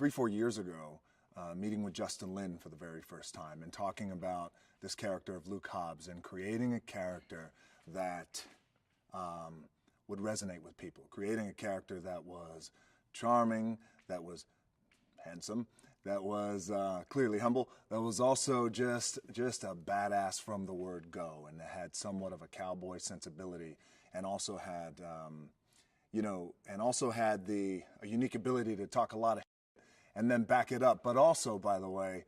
4 years ago, meeting with Justin Lin for the very first time and talking about this character of Luke Hobbs and creating a character that would resonate with people, creating a character that was charming, that was handsome, that was clearly humble, that was also just a badass from the word go, and had somewhat of a cowboy sensibility, and also had a unique ability to talk a lot of shit and then back it up, but also, by the way,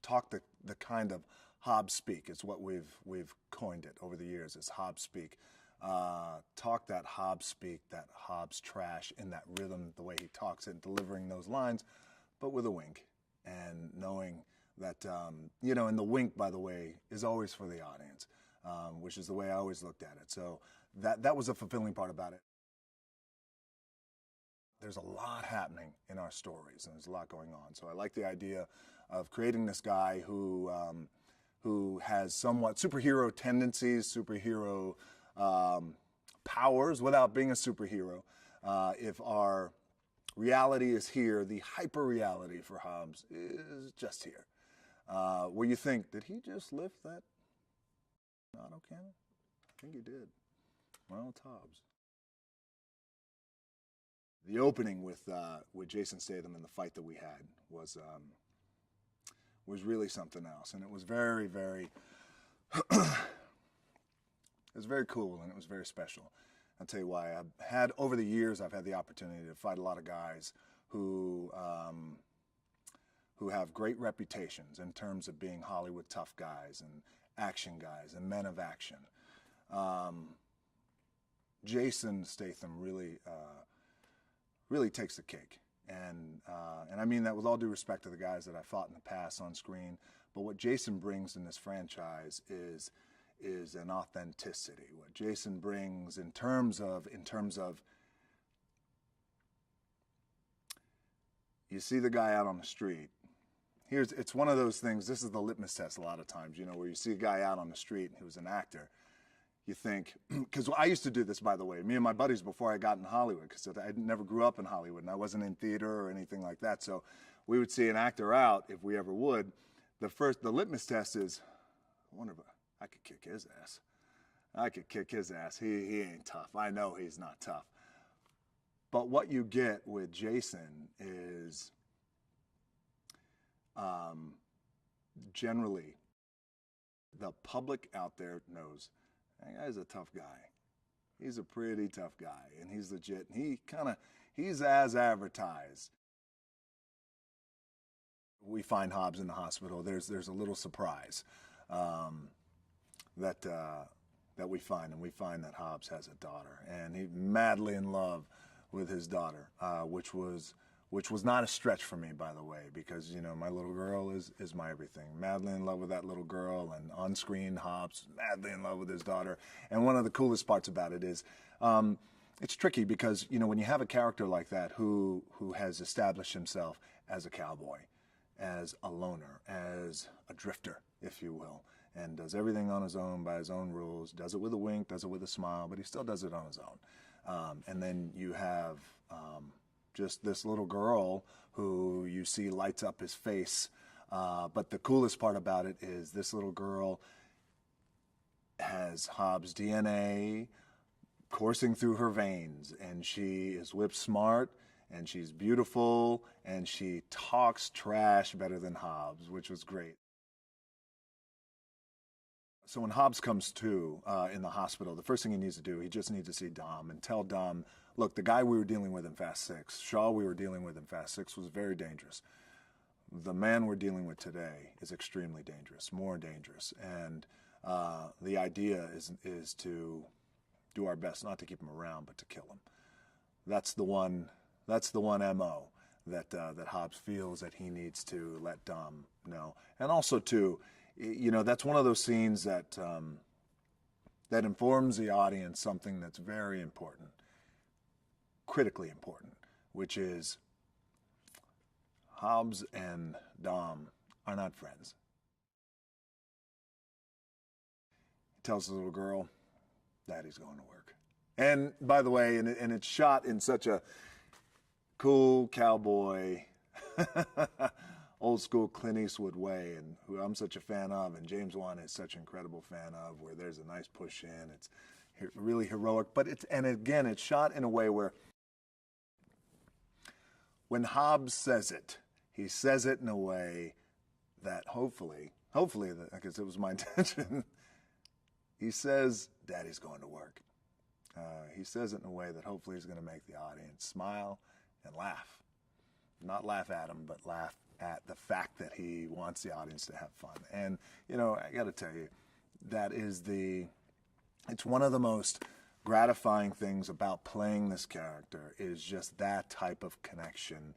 talk the kind of Hobbs speak is what we've coined it over the years, is Hobbs speak. Talk that Hobbs speak, that Hobbs trash in that rhythm, the way he talks it, delivering those lines, but with a wink, and knowing that, and the wink, by the way, is always for the audience, which is the way I always looked at it. So that was a fulfilling part about it. There's a lot happening in our stories, and there's a lot going on. So I like the idea of creating this guy who has somewhat superhero tendencies, superhero powers without being a superhero. If our reality is here, the hyper reality for Hobbs is just here. Where you think, did he just lift that auto cannon? I think he did. Well, it's Hobbs. The opening with Jason Statham and the fight that we had was really something else, and it was very, very it was very cool, and it was very special. I'll tell you why. Over the years, I've had the opportunity to fight a lot of guys who have great reputations in terms of being Hollywood tough guys and action guys and men of action. Jason Statham really takes the cake, and I mean that with all due respect to the guys that I fought in the past on screen. But what Jason brings in this franchise is an authenticity. What Jason brings in terms of you see the guy out on the street. It's one of those things. This is the litmus test a lot of times, where you see a guy out on the street who's an actor. You think, because I used to do this, by the way, me and my buddies before I got in Hollywood, because I never grew up in Hollywood and I wasn't in theater or anything like that. So we would see an actor out, if we ever would. The litmus test is, I wonder if I could kick his ass. I could kick his ass. He ain't tough. I know he's not tough. But what you get with Jason is generally the public out there knows that guy's a tough guy. He's a pretty tough guy, and he's legit. And he's as advertised. We find Hobbs in the hospital. There's a little surprise that we find, and we find that Hobbs has a daughter, and he's madly in love with his daughter, which was not a stretch for me, by the way, because my little girl is my everything. Madly in love with that little girl, and on screen Hobbs madly in love with his daughter. And one of the coolest parts about it is it's tricky because when you have a character like that who has established himself as a cowboy, as a loner, as a drifter, if you will, and does everything on his own by his own rules, does it with a wink, does it with a smile, but he still does it on his own. And then you have just this little girl who you see lights up his face. But the coolest part about it is this little girl has Hobbs' DNA coursing through her veins, and she is whip smart, and she's beautiful, and she talks trash better than Hobbs, which was great. So when Hobbs comes to in the hospital, the first thing he needs to do, he just needs to see Dom and tell Dom, look, the guy we were dealing with in Fast 6, Shaw we were dealing with in Fast 6 was very dangerous. The man we're dealing with today is extremely dangerous, more dangerous. And the idea is to do our best not to keep him around, but to kill him. That's the one MO that Hobbs feels that he needs to let Dom know. And also too, that's one of those scenes that informs the audience something that's very important, critically important, which is Hobbs and Dom are not friends. He tells the little girl, Daddy's going to work. And by the way, and it's shot in such a cool cowboy, old school Clint Eastwood way, and who I'm such a fan of, and James Wan is such an incredible fan of, where there's a nice push in. It's really heroic, but it's shot in a way where when Hobbs says it, he says it in a way that hopefully, because it was my intention, he says, Daddy's going to work. He says it in a way that hopefully is going to make the audience smile and laugh. Not laugh at him, but laugh at the fact that he wants the audience to have fun. And, you know, I got to tell you, it's one of the most gratifying things about playing this character is just that type of connection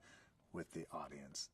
with the audience.